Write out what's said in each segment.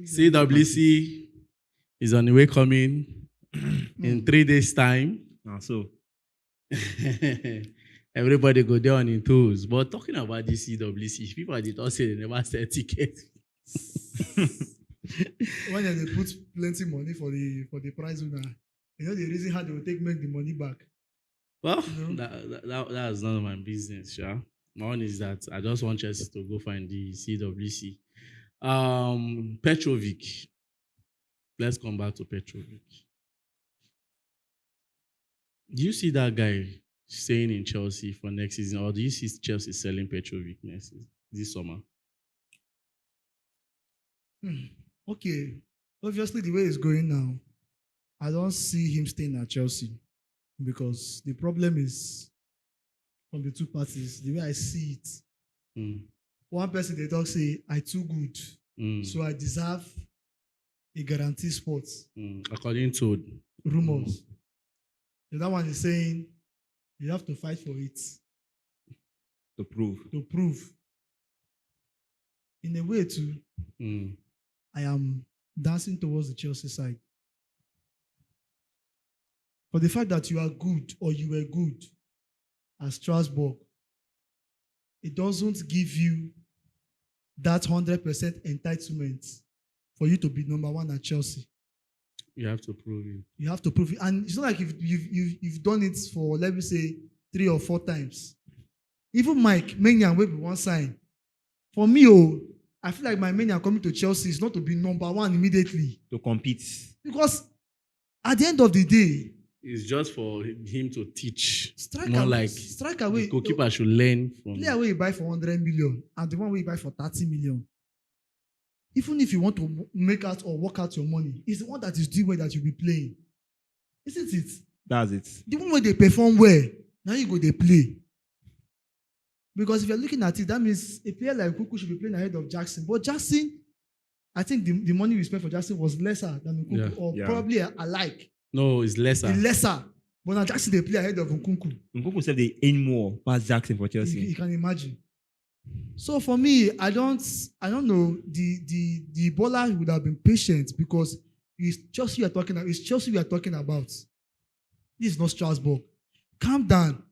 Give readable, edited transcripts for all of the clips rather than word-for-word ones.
CWC is on the way coming in 3 days' time. So everybody go there on in toes. But talking about this CWC, people did not say they never sell tickets. When they put plenty money for the prize winner, the reason how they will make the money back. Well, that's none of my business, sure. My one is that I just want Chelsea to go find the CWC. Petrovic. Let's come back to Petrovic. Do you see that guy staying in Chelsea for next season, or do you see Chelsea selling Petrovic this summer? Okay. Obviously, the way it's going now, I don't see him staying at Chelsea because the problem is from the two parties. The way I see it, one person they talk say, "I too good, so I deserve a guaranteed spot." According to rumors. The other one is saying you have to fight for it. To prove. In a way, too, I am dancing towards the Chelsea side. For the fact that you are good or you were good at Strasbourg, it doesn't give you that 100% entitlement for you to be number one at Chelsea. You have to prove it. You have to prove it. And it's not like you've done it for, let me say, 3 or 4 times. Even Mike, Maignan, will be one sign. For me, I feel like my Maignan coming to Chelsea is not to be number one immediately. To compete. Because at the end of the day, it's just for him to teach. Striker the goalkeeper should learn from. Player where you buy for 100 million and the one where you buy for 30 million. Even if you want to make out or work out your money, it's the one that is doing well that you'll be playing. Isn't it? That's it. The one where they perform well, now you go they play. Because if you're looking at it, that means a player like Nkunku should be playing ahead of Jackson. But Jackson, I think the money we spent for Jackson was lesser than Nkunku, or probably alike. No, it's lesser. It's lesser. But now Jackson, they play ahead of Nkunku. Nkunku said they aim more past Jackson for Chelsea. You can imagine. So for me, I don't know. The bowler would have been patient because it's Chelsea we are talking about. It's Chelsea we are talking about. This is not Strasbourg. Calm down.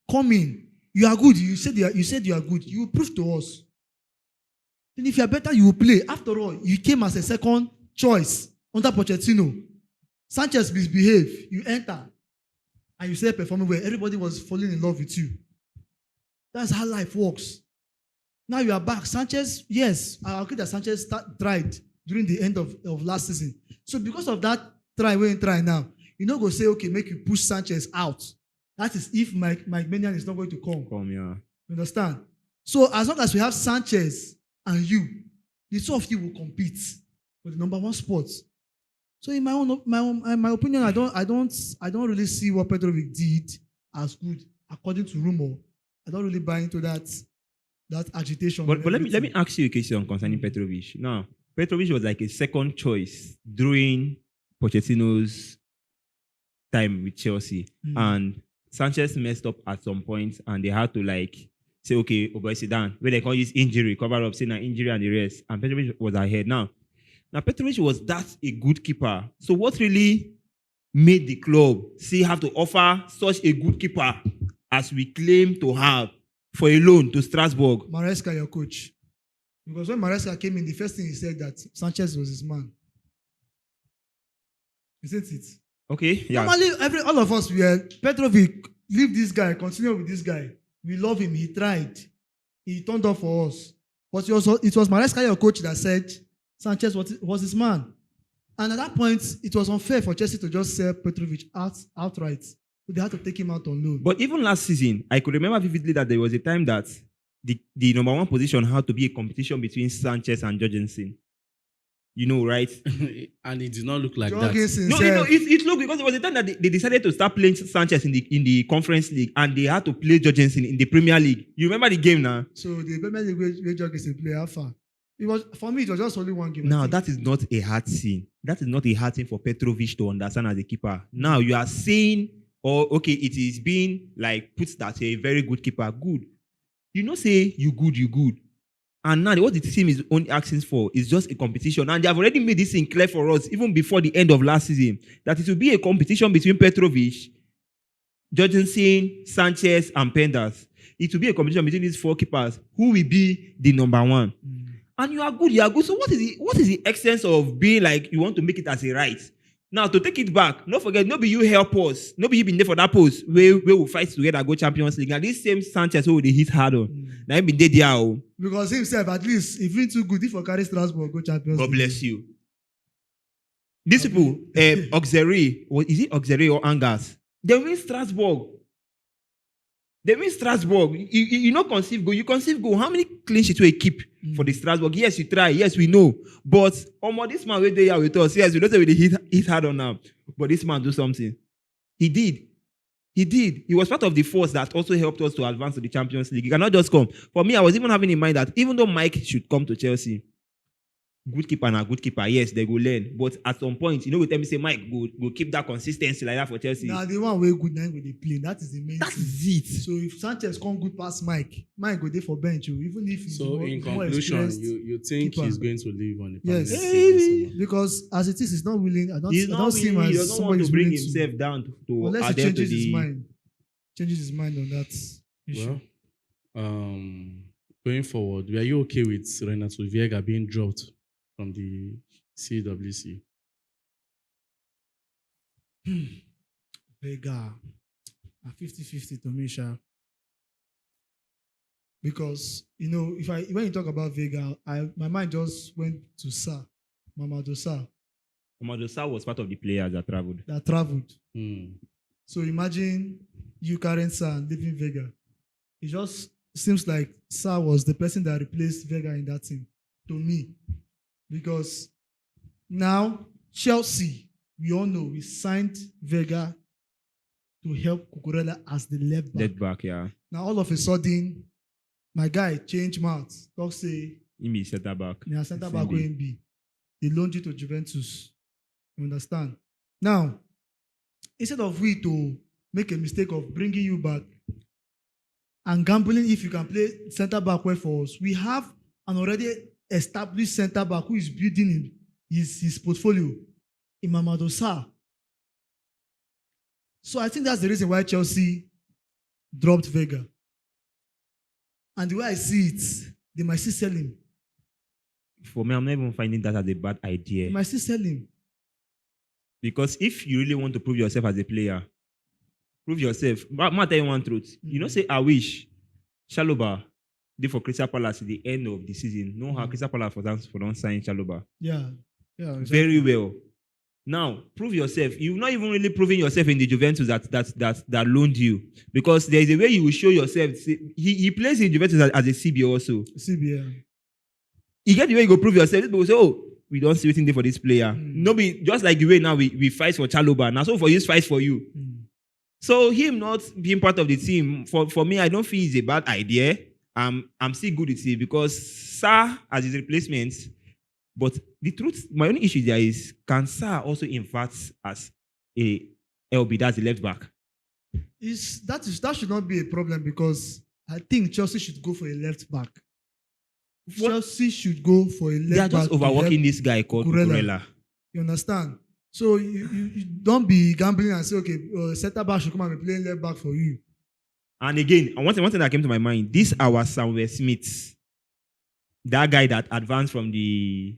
Come in. You are good. You said you are good. You will prove to us. And if you are better, you will play. After all, you came as a second choice under Pochettino. Sanchez misbehave. You enter. And you started performing well. Everybody was falling in love with you. That's how life works. Now you are back. Sanchez, yes, I agree that Sanchez tried during the end of last season. So because of that try now, you know, go say, okay, make you push Sanchez out. That is if Mike Maignan is not going to come. Yeah. You understand? So as long as we have Sanchez and you, the two of you will compete for the number one spot. So in my opinion, I don't really see what Petrovic did as good according to rumor. I don't really buy into that agitation. But let me ask you a question concerning Petrovic. Now, Petrovic was like a second choice during Pochettino's time with Chelsea. And Sanchez messed up at some point and they had to say, okay, boy, sit down. Where they call this injury, cover up, say an injury and the rest. And Petrovic was ahead. Now Petrovic was that a good keeper. So what really made the club have to offer such a good keeper as we claim to have for a loan to Strasbourg? Maresca, your coach. Because when Maresca came in, the first thing he said that Sanchez was his man. Isn't it? Okay, yeah. Normally, all of us, Petrovic, leave this guy, continue with this guy. We love him. He tried. He turned up for us. But it was Maresca, your coach, that said Sanchez was his man. And at that point, it was unfair for Chelsea to just sell Petrovic outright. They had to take him out on loan. But even last season, I could remember vividly that there was a time that the number one position had to be a competition between Sanchez and Jorgensen. You know, right? And it did not look like Jorgensen that. No, it looked, because it was a time that they decided to start playing Sanchez in the Conference League and they had to play Jorgensen in the Premier League. You remember the game now? So the Premier League where Jorgensen play, how far? For me, it was just only one game. Now, that is not a hard thing. That is not a hard thing for Petrovic to understand as a keeper. Now, you are saying, okay, it is being put that a very good keeper. Good. You know, say you good. And now what the team is only asking for is just a competition. And they have already made this thing clear for us, even before the end of last season, that it will be a competition between Petrovic, Jorgensen, Sanchez, and Pendas. It will be a competition between these 4 keepers. Who will be the number 1? And you are good. So what is the essence of being like you want to make it as a right? Now, to take it back, don't forget, nobody you help us. Nobody you been there for that post where we will fight together, go Champions League. And this same Sanchez who they hit hard on. Now he been there. Because himself, at least, if he's too good, if for carry Strasbourg, go Champions God League. bless you. These people, Auxerre, or is it Auxerre or Angers? They win Strasbourg. You not conceive goal. You conceive goal. How many clean sheets will you keep for the Strasbourg? Yes, you try. Yes, we know. But this man wait there with us. Yes, we don't say we hit hard on now. But this man do something. He did. He was part of the force that also helped us to advance to the Champions League. He cannot just come. For me, I was even having in mind that even though Mike should come to Chelsea, good keeper and a good keeper, yes, they go learn. But at some point, we tell me say Mike go keep that consistency like that for Chelsea. Now the one way good now when they play, that is the main. That thing. is it. So if Sanchez come good past Mike go there for bench, even if he's So in conclusion, you think keeper. he's going to leave on the Yes. permanent basis? because as it is, he's not willing. I don't He's see not him willing. He as doesn't want somebody to bring willing himself down to unless he adhere to changes his the. mind. Changes his mind on that issue. Well, going forward, were you okay with Renato Viega being dropped from the CWC? Vega, a 50-50 to me, Sha. Because when you talk about Vega, my mind just went to Mamadou Sarr Mamadou Sarr was part of the players that traveled. that traveled. Hmm. So imagine you carrying Sarr and leaving Vega. It just seems like Sarr was the person that replaced Vega in that team, to me. Because now Chelsea, we all know, we signed Vega to help Cucurella as the left back. Left back, yeah. Now all of a sudden, my guy changed mouth. Talk say, He be center back. yeah, center back will be. They loaned you to Juventus. You understand? Now, instead of we to make a mistake of bringing you back and gambling if you can play center back well for us, we have an already established center back who is building his portfolio in Mamadou Sarr. So I think that's the reason why Chelsea dropped Vega. And the way I see it, they might still sell him. For me, I'm not even finding that as a bad They idea. might still sell him. Because if you really want to prove yourself as a player, prove yourself. But I'm tell you one truth. You know, say I wish Chalobah did for Crystal Palace at the end of the season. Know how Crystal Palace for don't sign Chalobah. Yeah. Exactly. Very well. Now, prove yourself. You're not even really proving yourself in the Juventus that loaned you. Because there is a way you will show yourself. He plays in Juventus as a CB also. CBA. You get the way you go prove yourself. People say, oh, we don't see anything for this player. Nobody, just like the way now we fight for Chalobah. Now, so for you, fight for you. So him not being part of the team, for me, I don't feel it's a bad idea. I'm still good with it because Sarr as his replacement. But the truth, my only issue there is, can Sarr also invert as a LB, that's the left back? That should not be a problem because I think Chelsea should go for a left back. Chelsea should go for a left back. They are just overworking this guy called Cucurella. You understand? So you don't be gambling and say, okay, center back should come and be playing left back for you. And again, one thing that came to my mind, this our Samuel Smith, that guy that advanced from the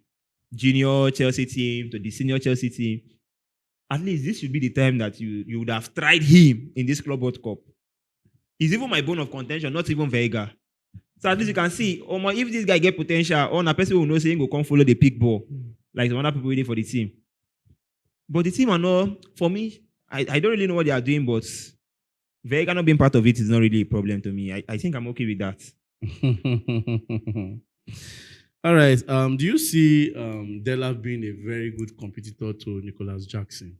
junior Chelsea team to the senior Chelsea team. At least this should be the time that you would have tried him in this Club World Cup. He's even my bone of contention, not even Vega. So at least you can see, if this guy get potential, or a person who knows he go come follow the pick ball, like some other people waiting for the team. But the team are not, for me, I don't really know what they are doing, but Vega not being part of it is not really a problem to me. I think I'm okay with that. All right. Do you see Della being a very good competitor to Nicholas Jackson?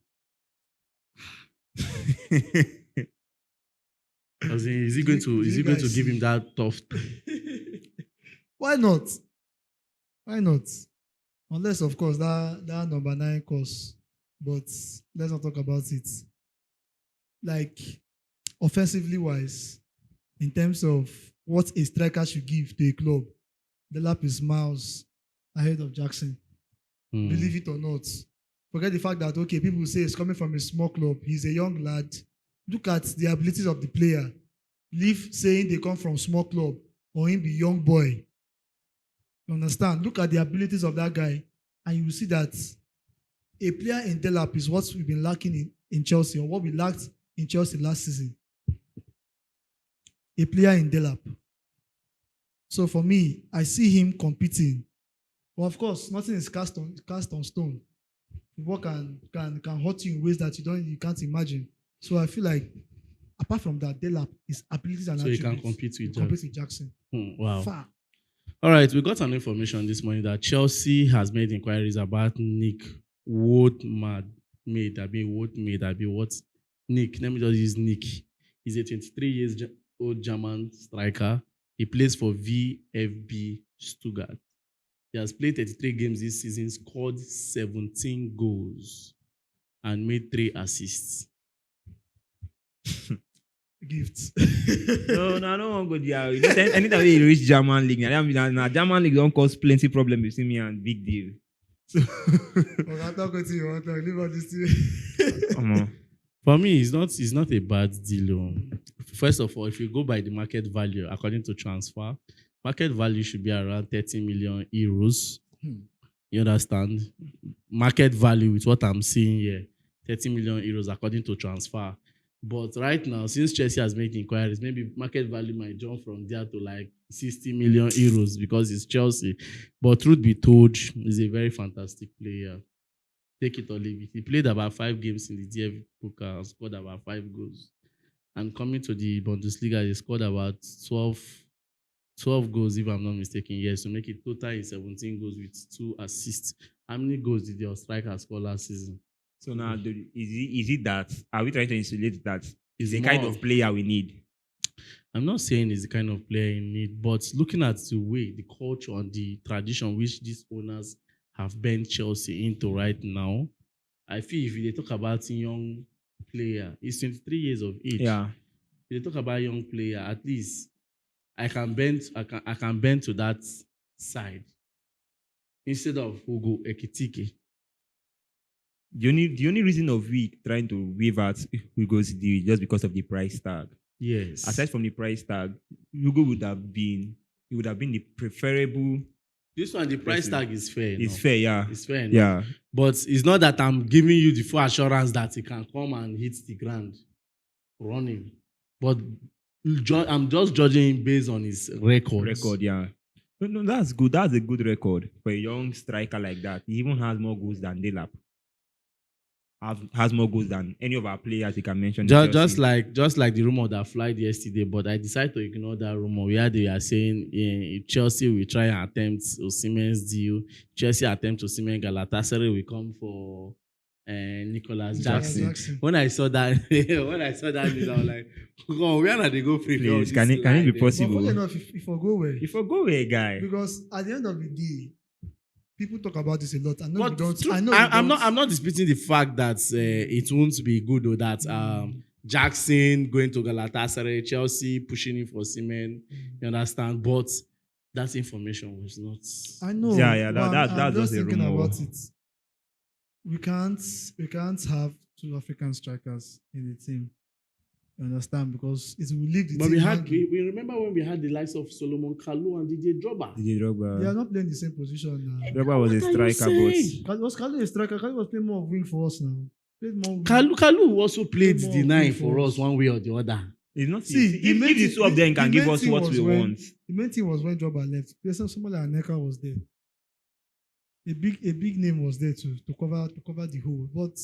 As in, is he going to give him that tough? Why not? Why not? Unless, of course, that number 9 course. But let's not talk about it. Like, offensively wise, in terms of what a striker should give to a club, Delap is miles ahead of Jackson. Believe it or not. Forget the fact that, okay, people say he's coming from a small club. He's a young lad. Look at the abilities of the player. Leave saying they come from small club or him be young boy. You understand? Look at the abilities of that guy, and you will see that a player in Delap is what we've been lacking in Chelsea, or what we lacked in Chelsea last season. A player in Delap. So for me, I see him competing. But of course, nothing is cast on stone. Football can hurt you in ways that you can't imagine. So I feel like, apart from that, Delap, his abilities and So he attributes can compete with Jackson. Wow. Far. All right, we got an information this morning that Chelsea has made inquiries about Nick Woodmade. Nick, let me just use Nick. He's a 23 years old German striker. He plays for VfB Stuttgart. He has played 33 games this season, scored 17 goals, and made 3 assists. Gifts. No, I don't want to go there. You know, anytime you reach German league, now German league don't cause plenty problems between me and Big Deal. So, I'll talk to you. Leave all this to you. For me, it's not a bad deal. First of all, if you go by the market value, according to transfer, market value should be around 30 million euros. You understand? Market value with what I'm seeing here, 30 million euros according to transfer. But right now, since Chelsea has made inquiries, maybe market value might jump from there to like 60 million euros because it's Chelsea. But truth be told, he's a very fantastic player. Take it or leave it. He played about 5 games in the DFB Pokal and scored about 5 goals. And coming to the Bundesliga, he scored about 12 goals, if I'm not mistaken. Yes, to make it total in 17 goals with 2 assists. How many goals did your striker score last season? So now, is it that? Are we trying to insulate that? Is the More kind of player we need? I'm not saying he's the kind of player you need, but looking at the way, the culture, and the tradition which these owners have bent Chelsea into right now, I feel if they talk about young player, he's 23 years of age. Yeah. If they talk about young player, at least I can bend to that side instead of Hugo Ekitike. The only reason of we trying to waive out Hugo's deal is just because of the price tag. Yes. Aside from the price tag, Hugo would have been the preferable. This one, the price tag is fair. It's fair, yeah. It's fair. Yeah. But it's not that I'm giving you the full assurance that he can come and hit the ground running. But I'm just judging him based on his records. Yeah. No, that's good. That's a good record for a young striker like that. He even has more goals than Delap. Has more goals than any of our players you can mention. Just like the rumor that flied yesterday, but I decided to ignore that rumor. Where they are saying Chelsea will try and attempt Osimhen's deal. Chelsea attempt Osimhen, Galatasaray will come for Nicholas Jackson. When I saw that, news, I was like, "Oh, where are they go free?" Please, can it be possible? But enough, if I go away. If I go away, guy. Because at the end of the day, people talk about this a lot. I know But you don't. true, I know I'm not disputing the fact that it won't be good or that Jackson going to Galatasaray, Chelsea pushing him for Osimhen. You understand? But that information was not. I know. Yeah. But That's I'm just just a thinking rumor. about it. We can't have 2 African strikers in the team. You understand? Because it will leave the But team. we remember when we had the likes of Solomon Kalou and Didier Drogba. They are not playing the same position now. Drogba was a striker, but Was Kalu a striker? Kalu was playing more wing for us now. Played more wing. Kalou also played More the 9 wing for us one way or the other. it's not. See, if the two of them can give us what we want. The main thing was when Drogba left. Somebody like Aneka was there. A big name was there to cover the whole. But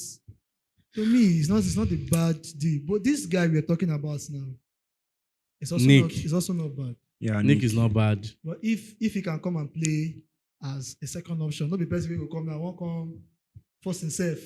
to me, it's not a bad deal. But this guy we are talking about now, it's also not bad. Yeah, Nick is not bad. But if he can come and play as a second option, not the person who will come now, won't come first himself.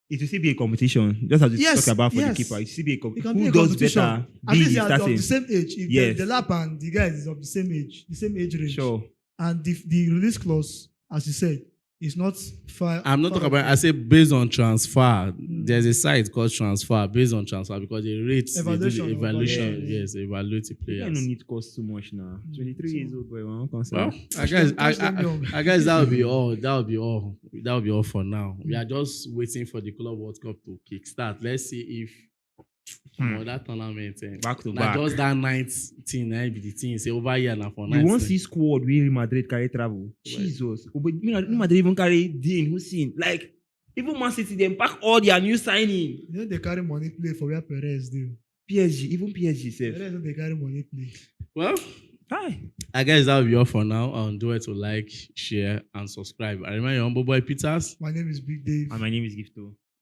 It will still be a competition, just as you talk about for the keeper. It will still be a competition. Who does better? At least they are of starting. the same age. If the lap and the guys is of the same age range. Sure. And the release clause, as you said, It's not far. I'm not far talking about. I say based on transfer. There's a site called transfer based on transfer because they rate they do Evaluation the of evaluation. players. Yes, evaluate the You don't players. need cost too much now. 23 So- years old boy, one concern. Well, I guess Catch them young. I guess that will be all. That will be all. That will be all for now. We are just waiting for the Club World Cup to kickstart. Let's see if that tournament Back to not back. just that ninth team, be the team say over here now for You ninth. won't see squad where Real Madrid carry travel. Jesus. Oh, but Real Madrid even carry Dean Hussein. Like, even Man City, they pack all their new signing. You know they carry money play for where Perez do. PSG, even PSG says. Perez know they carry money play. Well, Hi. I guess that will be all for now. Do it to like, share, and subscribe. I remember your humble boy Peters. My name is Big Dave. And my name is Gifto.